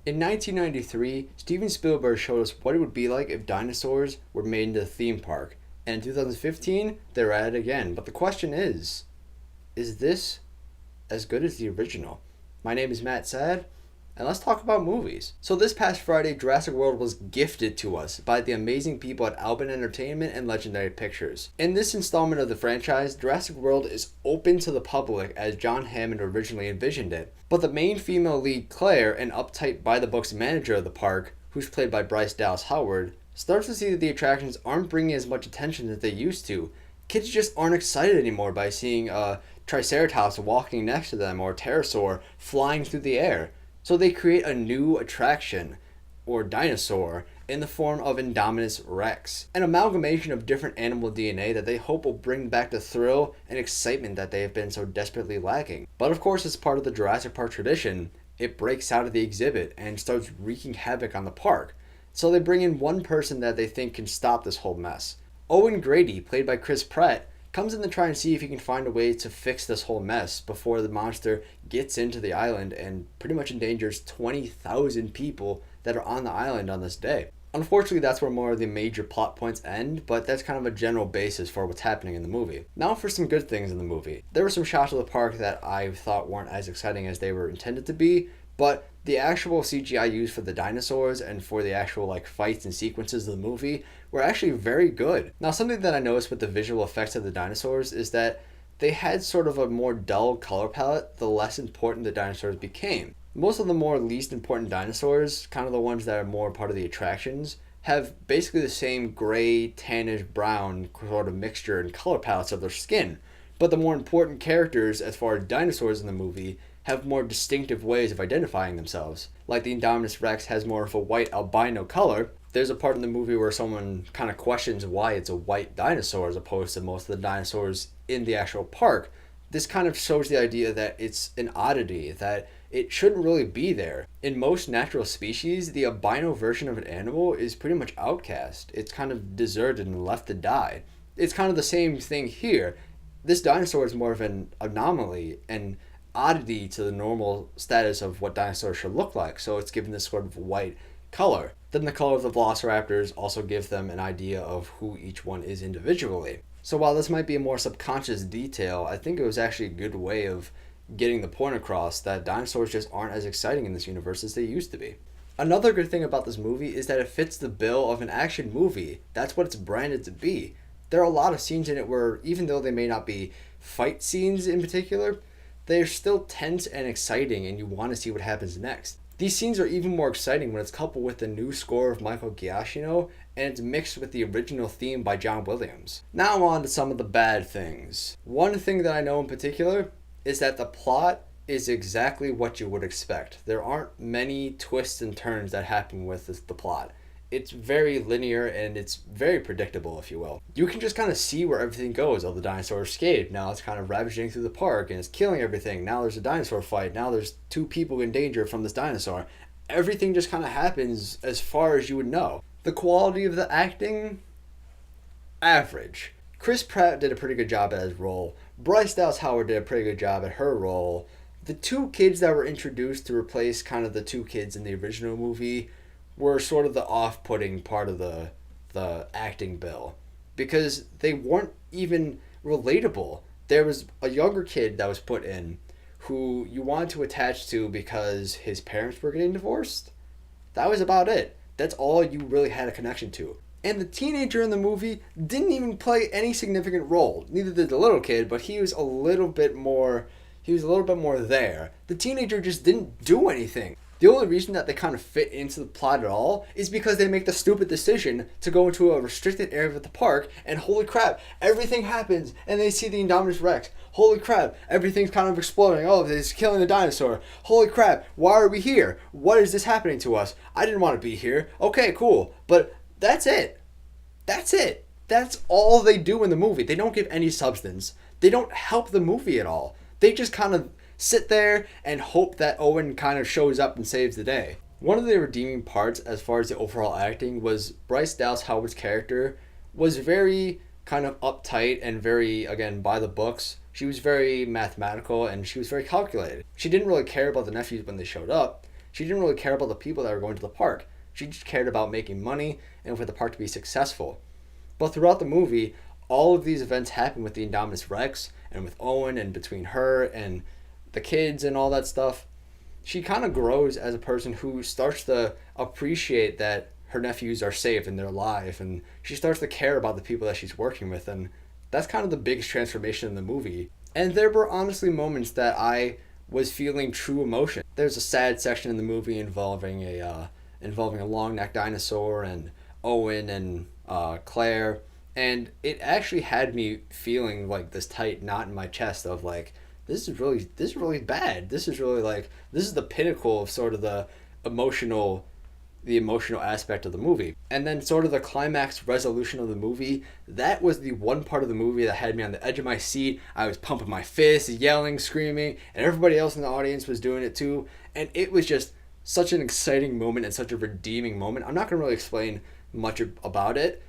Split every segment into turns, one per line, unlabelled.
In 1993, Steven Spielberg showed us what it would be like if dinosaurs were made into a theme park. And in 2015, they're at it again. But the question is this as good as the original? My name is Matt Sad, and let's talk about movies. So this past Friday, Jurassic World was gifted to us by the amazing people at Albin Entertainment and Legendary Pictures. In this installment of the franchise, Jurassic World is open to the public as John Hammond originally envisioned it. But the main female lead, Claire, an uptight by-the-books manager of the park, who's played by Bryce Dallas Howard, starts to see that the attractions aren't bringing as much attention as they used to. Kids just aren't excited anymore by seeing a Triceratops walking next to them or a pterosaur flying through the air. So they create a new attraction, or dinosaur, in the form of Indominus Rex, an amalgamation of different animal DNA that they hope will bring back the thrill and excitement that they have been so desperately lacking. But of course, as part of the Jurassic Park tradition, it breaks out of the exhibit and starts wreaking havoc on the park. So they bring in one person that they think can stop this whole mess. Owen Grady, played by Chris Pratt, comes in to try and see if he can find a way to fix this whole mess before the monster gets into the island and pretty much endangers 20,000 people that are on the island on this day. Unfortunately, that's where more of the major plot points end, but that's kind of a general basis for what's happening in the movie. Now for some good things in the movie. There were some shots of the park that I thought weren't as exciting as they were intended to be, but the actual CGI used for the dinosaurs and for the actual fights and sequences of the movie were actually very good. Now, something that I noticed with the visual effects of the dinosaurs is that they had sort of a more dull color palette the less important the dinosaurs became. Most of the more least important dinosaurs, kind of the ones that are more part of the attractions, have basically the same gray, tannish brown sort of mixture and color palettes of their skin. But the more important characters, as far as dinosaurs in the movie, have more distinctive ways of identifying themselves. Like the Indominus Rex has more of a white albino color. There's a part in the movie where someone kind of questions why it's a white dinosaur as opposed to most of the dinosaurs in the actual park. This kind of shows the idea that it's an oddity, that it shouldn't really be there. In most natural species, the albino version of an animal is pretty much outcast. It's kind of deserted and left to die. It's kind of the same thing here. This dinosaur is more of an anomaly and oddity to the normal status of what dinosaurs should look like, so it's given this sort of white color. Then the color of the velociraptors also gives them an idea of who each one is individually. So while this might be a more subconscious detail, I think it was actually a good way of getting the point across that dinosaurs just aren't as exciting in this universe as they used to be. Another good thing about this movie is that it fits the bill of an action movie. That's what it's branded to be. There are a lot of scenes in it where, even though they may not be fight scenes in particular, they're still tense and exciting and you want to see what happens next. These scenes are even more exciting when it's coupled with the new score of Michael Giacchino and it's mixed with the original theme by John Williams. Now on to some of the bad things. One thing that I know in particular is that the plot is exactly what you would expect. There aren't many twists and turns that happen with the plot. It's very linear and it's very predictable, if you will. You can just kind of see where everything goes. Oh, the dinosaur escaped. Now it's kind of ravaging through the park and it's killing everything. Now there's a dinosaur fight. Now there's two people in danger from this dinosaur. Everything just kind of happens as far as you would know. The quality of the acting? Average. Chris Pratt did a pretty good job at his role. Bryce Dallas Howard did a pretty good job at her role. The two kids that were introduced to replace kind of the two kids in the original movie were sort of the off-putting part of the acting bill because they weren't even relatable. There was a younger kid that was put in who you wanted to attach to because his parents were getting divorced. That was about it. That's all you really had a connection to. And the teenager in the movie didn't even play any significant role. Neither did the little kid, but he was a little bit more there. The teenager just didn't do anything. The only reason that they kind of fit into the plot at all is because they make the stupid decision to go into a restricted area of the park and holy crap, everything happens and they see the Indominus Rex. Holy crap, everything's kind of exploding. Oh, it's killing the dinosaur. Holy crap, why are we here? What is this happening to us? I didn't want to be here. Okay, cool. But that's it. That's it. That's all they do in the movie. They don't give any substance. They don't help the movie at all. They just kind of sit there and hope that Owen kind of shows up and saves the day. One of the redeeming parts as far as the overall acting was Bryce Dallas Howard's character was very kind of uptight and very, again, by the books. She was very mathematical and she was very calculated. She didn't really care about the nephews when they showed up. She didn't really care about the people that were going to the park. She just cared about making money and for the park to be successful. But throughout the movie, all of these events happen with the Indominus Rex and with Owen and between her and the kids and all that stuff. She kind of grows as a person who starts to appreciate that her nephews are safe and they're alive, and she starts to care about the people that she's working with, and that's kind of the biggest transformation in the movie. And there were honestly moments that I was feeling true emotion. There's a sad section in the movie involving a long necked dinosaur and Owen and Claire, and it actually had me feeling like this tight knot in my chest of like, this is really bad. This is really like, this is the pinnacle of sort of the emotional aspect of the movie. And then sort of the climax resolution of the movie, that was the one part of the movie that had me on the edge of my seat. I was pumping my fists, yelling, screaming, and everybody else in the audience was doing it too. And it was just such an exciting moment and such a redeeming moment. I'm not going to really explain much about it.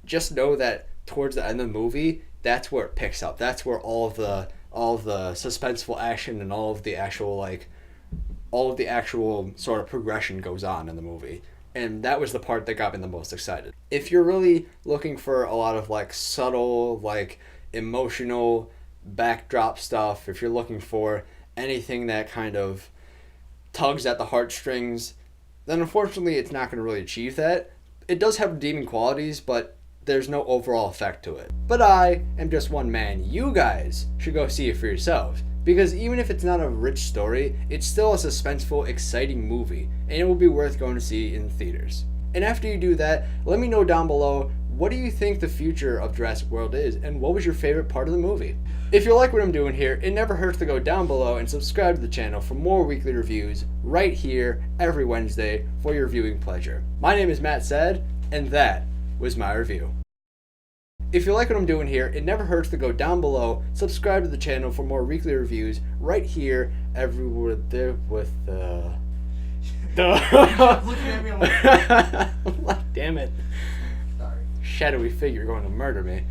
Just know that towards the end of the movie, that's where it picks up. That's where all of the suspenseful action and all of the actual sort of progression goes on in the movie. And that was the part that got me the most excited. If you're really looking for a lot of like subtle, like emotional backdrop stuff, if you're looking for anything that kind of tugs at the heartstrings, then unfortunately it's not going to really achieve that. It does have redeeming qualities, but there's no overall effect to it. But I am just one man. You guys should go see it for yourselves. Because even if it's not a rich story, it's still a suspenseful, exciting movie, and it will be worth going to see in theaters. And after you do that, let me know down below, what do you think the future of Jurassic World is, and what was your favorite part of the movie? If you like what I'm doing here, it never hurts to go down below and subscribe to the channel for more weekly reviews right here every Wednesday for your viewing pleasure. My name is Matt Said, and that was my review. If you like what I'm doing here, it never hurts to go down below, subscribe to the channel for more weekly reviews right here everywhere there with
Looking at me, I'm like,
damn it.
sorry.
Shadowy figure going to murder me.